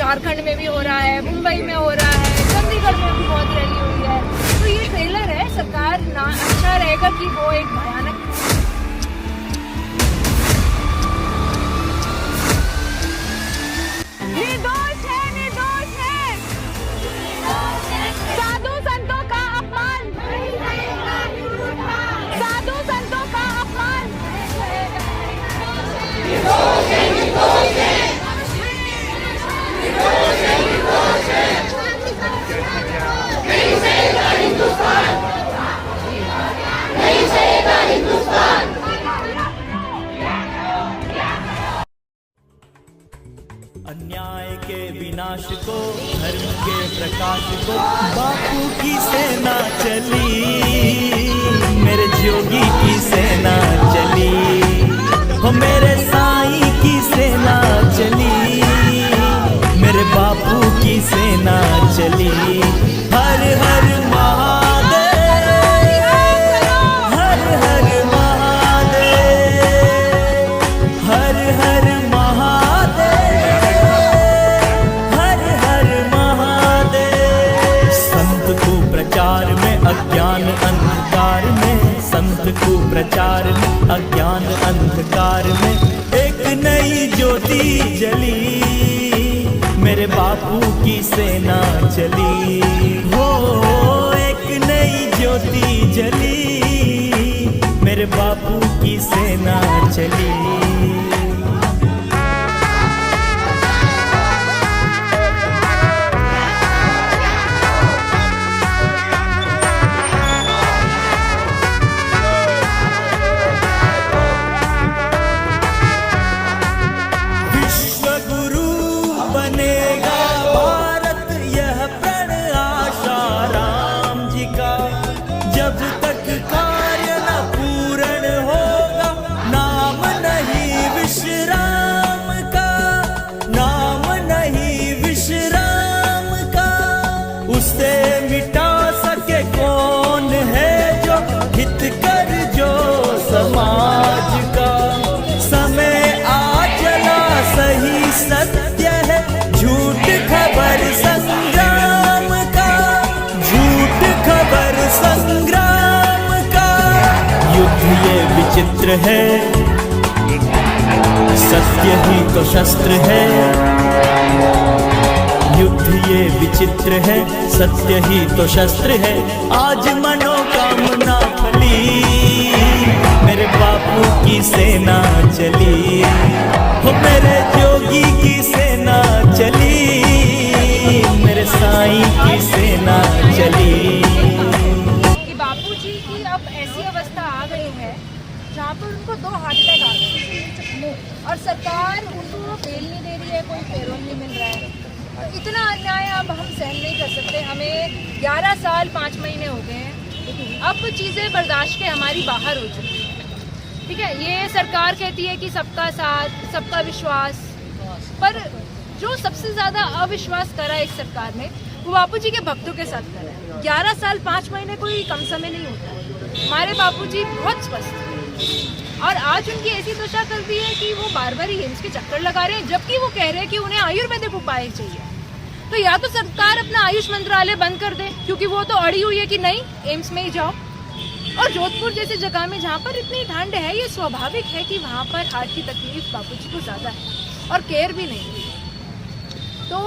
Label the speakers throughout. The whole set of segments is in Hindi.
Speaker 1: झारखंड में भी हो रहा है, मुंबई में हो रहा है, चंडीगढ़ में भी बहुत रैली हुई है। तो ये ट्रेलर है, सरकार ना अच्छा रहेगा कि वो एक भयानक निर्दोष है साधु संतों का अपमान, साधु संतों का अपमान।
Speaker 2: अन्याय के विनाश को, धर्म के प्रकाश को बापू की सेना चली, मेरे जोगी की सेना चली, हो मेरे साईं की सेना चली, मेरे बापू की सेना चली। हर हर महादेव, हर हर महादेव, हर हर महादेव, हर हर महादेव। संत को प्रचार में अज्ञान अंधकार में, संत को प्रचार में अज्ञान अंधकार में एक नई ज्योति जली, मेरे बापू की सेना चली, हो एक नई ज्योति जली, मेरे बापू की सेना चली। जब तक कार्य न पूर्ण होगा, नाम नहीं विश्राम का, नाम नहीं विश्राम का। उसे मिटा सके कौन है जो हित कर जो समाज का। समय आ चला सही सत्य है, झूठ खबर संग्राम का, झूठ खबर संग्राम का। युद्ध ये विचित्र है, सत्य ही तो शस्त्र है। युद्ध ये विचित्र है, सत्य ही तो शस्त्र है। आज मनोकामना फली, मेरे बापू की सेना चली, हो मेरे जोगी की सेना चली, मेरे साईं की सेना चली।
Speaker 1: कि बापूजी की अब ऐसी अवस्था आ गई है जहाँ पर उनको 2 हार्ट अटैक आ गए और सरकार उनको बेल नहीं दे रही है, कोई पेरोल नहीं मिल रहा है। तो इतना अन्याय अब हम सहन नहीं कर सकते। हमें 11 साल 5 महीने हो गए हैं, अब चीज़ें बर्दाश्त के हमारी बाहर हो चुकी हैं। ठीक है, ये सरकार कहती है कि सबका साथ, सबका विश्वास, पर जो सबसे ज़्यादा अविश्वास करा है इस सरकार ने, वो बापूजी के भक्तों के साथ करा है। 11 साल 5 महीने कोई कम समय नहीं होता। हमारे बापूजी बहुत स्वस्थ हैं और आज उनकी ऐसी दशा कर दी है कि वो बार बार एम्स के चक्कर लगा रहे हैं, जबकि वो कह रहे हैं कि उन्हें आयुर्वेदिक उपाय चाहिए। तो या तो सरकार अपना आयुष मंत्रालय बंद कर दे, क्योंकि वो तो अड़ी हुई है कि नहीं एम्स में ही जाओ। और जोधपुर जैसी जगह में जहाँ पर इतनी ठंड है, ये स्वाभाविक है कि वहाँ पर हार्ट की तकलीफ बापूजी को ज़्यादा है और केयर भी नहीं है। तो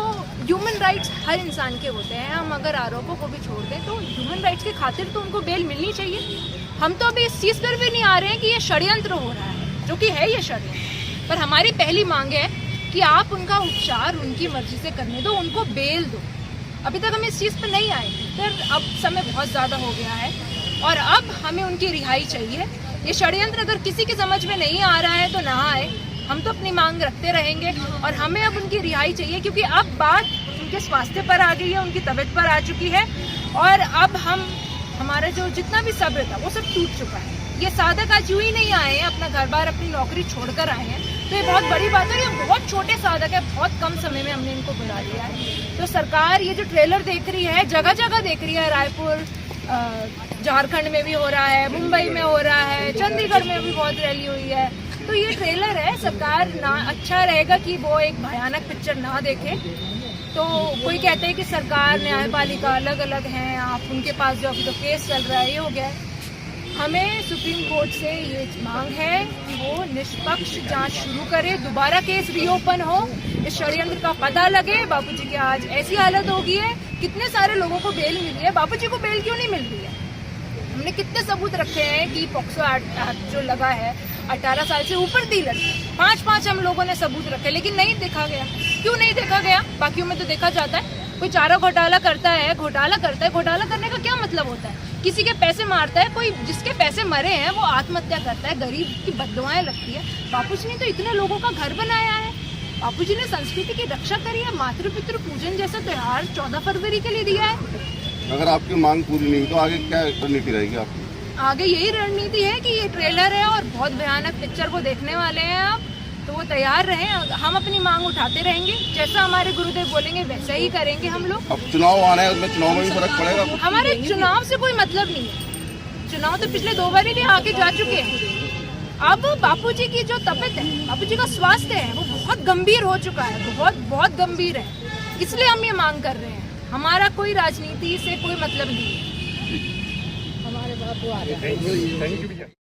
Speaker 1: ह्यूमन राइट्स हर इंसान के होते हैं। हम अगर आरोपों को भी छोड़ दें तो ह्यूमन राइट्स की खातिर तो उनको बेल मिलनी चाहिए। हम तो अभी इस चीज़ पर भी नहीं आ रहे हैं कि ये षड्यंत्र हो रहा है, जो कि है ये षड्यंत्र। पर हमारी पहली मांग है कि आप उनका उपचार उनकी मर्जी से करने दो, उनको बेल दो। अभी तक हम इस चीज़ पर नहीं आए, फिर अब समय बहुत ज़्यादा हो गया है और अब हमें उनकी रिहाई चाहिए। ये षड्यंत्र अगर किसी के समझ में नहीं आ रहा है तो ना आए, हम तो अपनी मांग रखते रहेंगे और हमें अब उनकी रिहाई चाहिए, क्योंकि अब बात उनके स्वास्थ्य पर आ गई है, उनकी तबीयत पर आ चुकी है और अब हमारा जो जितना भी सब्र था वो सब टूट चुका है। ये साधक आज यूँ ही नहीं आए हैं, अपना घर बार अपनी नौकरी छोड़कर आए हैं, तो ये बहुत बड़ी बात है। ये बहुत छोटे साधक है, बहुत कम समय में हमने इनको बुला लिया है। तो सरकार ये जो ट्रेलर देख रही है, जगह जगह देख रही है, रायपुर, झारखंड में भी हो रहा है, मुंबई में हो रहा है, चंडीगढ़ में भी बहुत रैली हुई है। तो ये ट्रेलर है, सरकार ना अच्छा रहेगा कि वो एक भयानक पिक्चर ना देखे। तो कोई कहते हैं कि सरकार न्यायपालिका अलग अलग हैं, आप उनके पास जो अभी तो केस चल रहा है, ये हो गया है। हमें सुप्रीम कोर्ट से ये मांग है कि वो निष्पक्ष जांच शुरू करे, दोबारा केस रीओपन हो, इस षड्यंत्र का पता लगे। बापूजी की आज ऐसी हालत हो गई है, कितने सारे लोगों को बेल मिली है, बापूजी को बेल क्यों नहीं मिल रही है? हमने कितने सबूत रखे हैं कि पॉक्सो एक्ट जो लगा है 18 साल से ऊपर थी लड़की, 5 हम लोगों ने सबूत रखे, लेकिन नहीं देखा गया। क्यों नहीं देखा गया? बाकियों में तो देखा जाता है। कोई चारा घोटाला करता है, घोटाला करने का क्या मतलब होता है? किसी के पैसे मारता है, कोई जिसके पैसे मरे हैं वो आत्महत्या करता है, गरीब की बद्दुआएं लगती है। बापूजी ने तो इतने लोगों का घर बनाया है, बापूजी ने संस्कृति की रक्षा करी है, मातृ पितृ पूजन जैसा त्योहार 14 फरवरी के लिए दिया है।
Speaker 3: अगर आपकी मांग पूरी नहीं तो आगे क्या रणनीति रहेगी आपकी?
Speaker 1: आगे यही रणनीति है कि ये ट्रेलर है और बहुत भयानक पिक्चर को देखने वाले हैं आप, तो वो तैयार रहें। हम अपनी मांग उठाते रहेंगे, जैसा हमारे गुरुदेव बोलेंगे वैसा ही करेंगे हम लोग।
Speaker 3: अब चुनाव आना है, उसमें चुनाव में भी फर्क पड़ेगा?
Speaker 1: हमारे चुनाव से कोई मतलब नहीं है, चुनाव तो पिछले 2 बार भी आके जा चुके हैं। अब बापूजी की जो तबीयत है, बापूजी का स्वास्थ्य है, वो बहुत गंभीर हो चुका है, बहुत गंभीर है, इसलिए हम ये मांग कर रहे हैं। हमारा कोई राजनीति से कोई मतलब नहीं है। हमारे बापू आ रहे हैं।